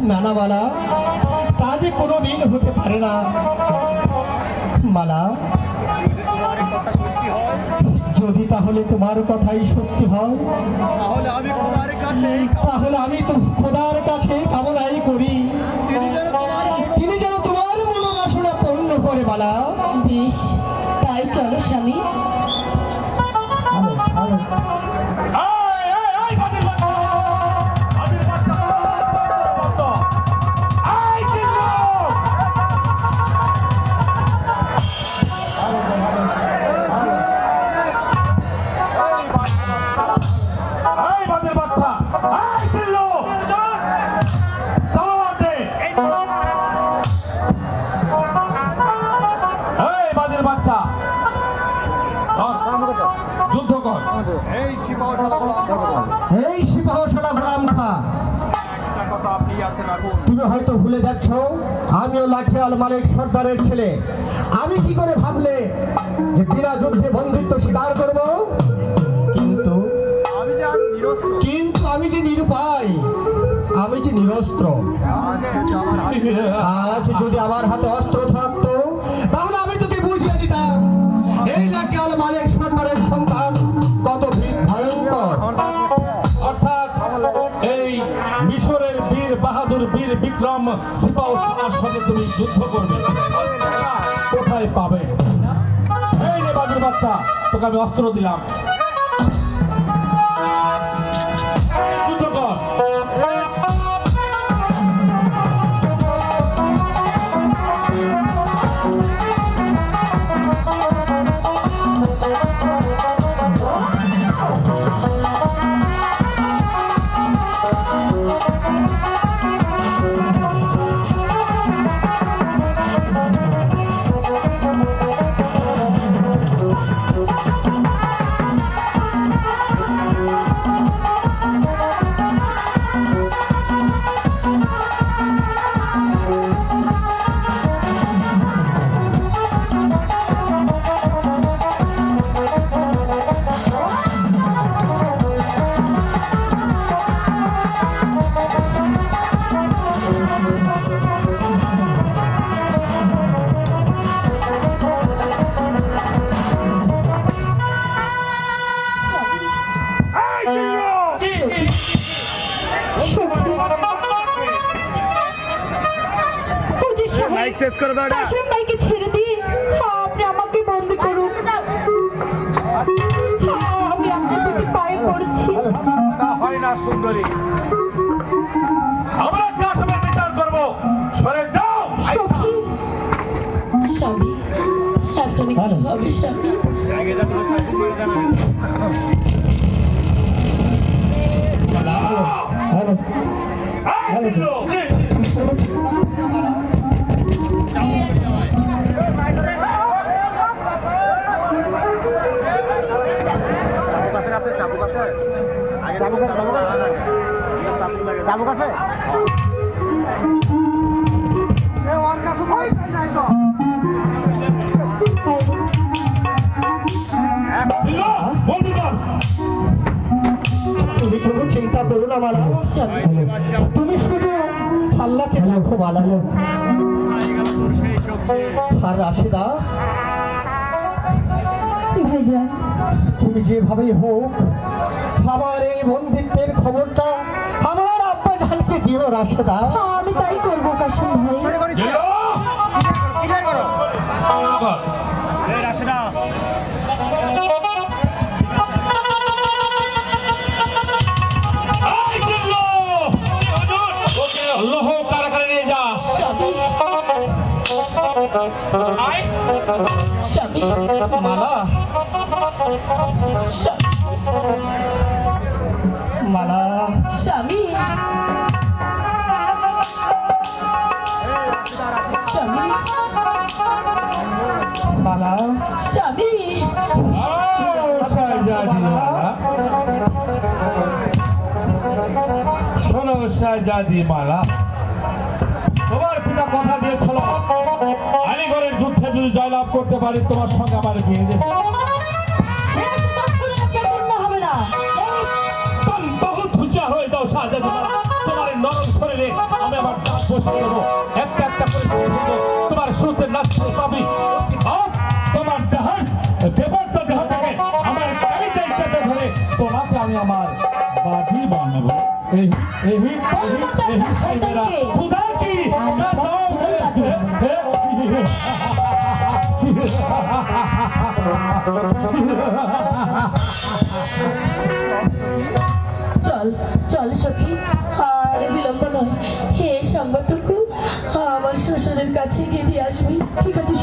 না না মালা, তা যে কোনোদিন হতে পারে না মালা। যদি তাহলে তোমার কথাই সত্যি হয়, তাহলে আমি তো খোদার কাছে কামনাই করি তিনি যেন তোমার মনোবাসনা পূর্ণ করে মালা। বেশ, তাই চলো স্বামী। তুমি হয়তো ভুলে যাচ্ছ আমিও লাঠিয়াল মালিক সর্দারের ছেলে। আমি কি করে ভাবলে যে বিনা যুদ্ধে বন্ধুত্ব স্বীকার করব? কিন্তু আমি যে নিরুপায়, আমি যে নিরস্ত্র। আজ যদি আমার হাতে অস্ত্র থাকতো তাহলে আমি তোকে বুঝিয়ে দিতাম এই লাঠিয়াল মালিক সর্দারের সন্তান কত ভয়ঙ্কর। অর্থাৎ এই মিশরের বীর বাহাদুর বীর বিক্রম সিপাহীর সাথে তুমি যুদ্ধ করবে, কোথায় পাবে? এই রে বাদুর বাচ্চা, তোকে আমি অস্ত্র দিলাম, যুদ্ধ কর। ছেড়ে দিয়ে আপনি আমাকে বন্দি করুন। আমি আপনার প্রতি পায়ে পড়ছি। হয় না সুন্দরী, আমরা কাশ্মীর বিচার করবো, সরে যাও। স্বামী, এখন কি হবে স্বামী? চাবুক আছে? তুমি কোনো চিন্তা করো না মালা, তুমি শুধু আল্লাহকে রাখো মালা। আর রাশেদা ভাইজান, তুমি যেভাবেই হোক আমার এই বন্দিত্বের খবরটা আমার আব্বা জানকে দিও রাশেদা। আমি তাই করবো কাশিম ভাই। রাশেদা, আল্লাহ কারাগারে নিয়ে যা। স্বামী, মালা, মালা, স্বামী, স্বামী, মালা, স্বামী। শোনো শাহজাদি মালা, তোমার পিতা কথা দিয়েছিল আলীগড়ের যুদ্ধে যদি জয়লাভ করতে পারি তোমার সঙ্গে আমার বিয়ে দেবে। বহুত ধুচা হয়ে যাও শাহজাদি মালা, তোমার নরম শরীরে বসে দেবো, একটা একটা করে শুরু করবো। তোমার শুরুতে নাচতে পাবি তোমার দেহার দেবত্ব দেহ থেকে আমার গাড়িতে চেপে ধরে তোমাকে আমি আমার বাড়ি বানাবো। এই এই এই এই সাইদেরা খুদা কি চল চল সখী, আর বিলম্ব নয়, হে সংবাদটুকু আমার শ্বশুরের কাছে গিয়ে দিয়ে আসবি। ঠিক আছে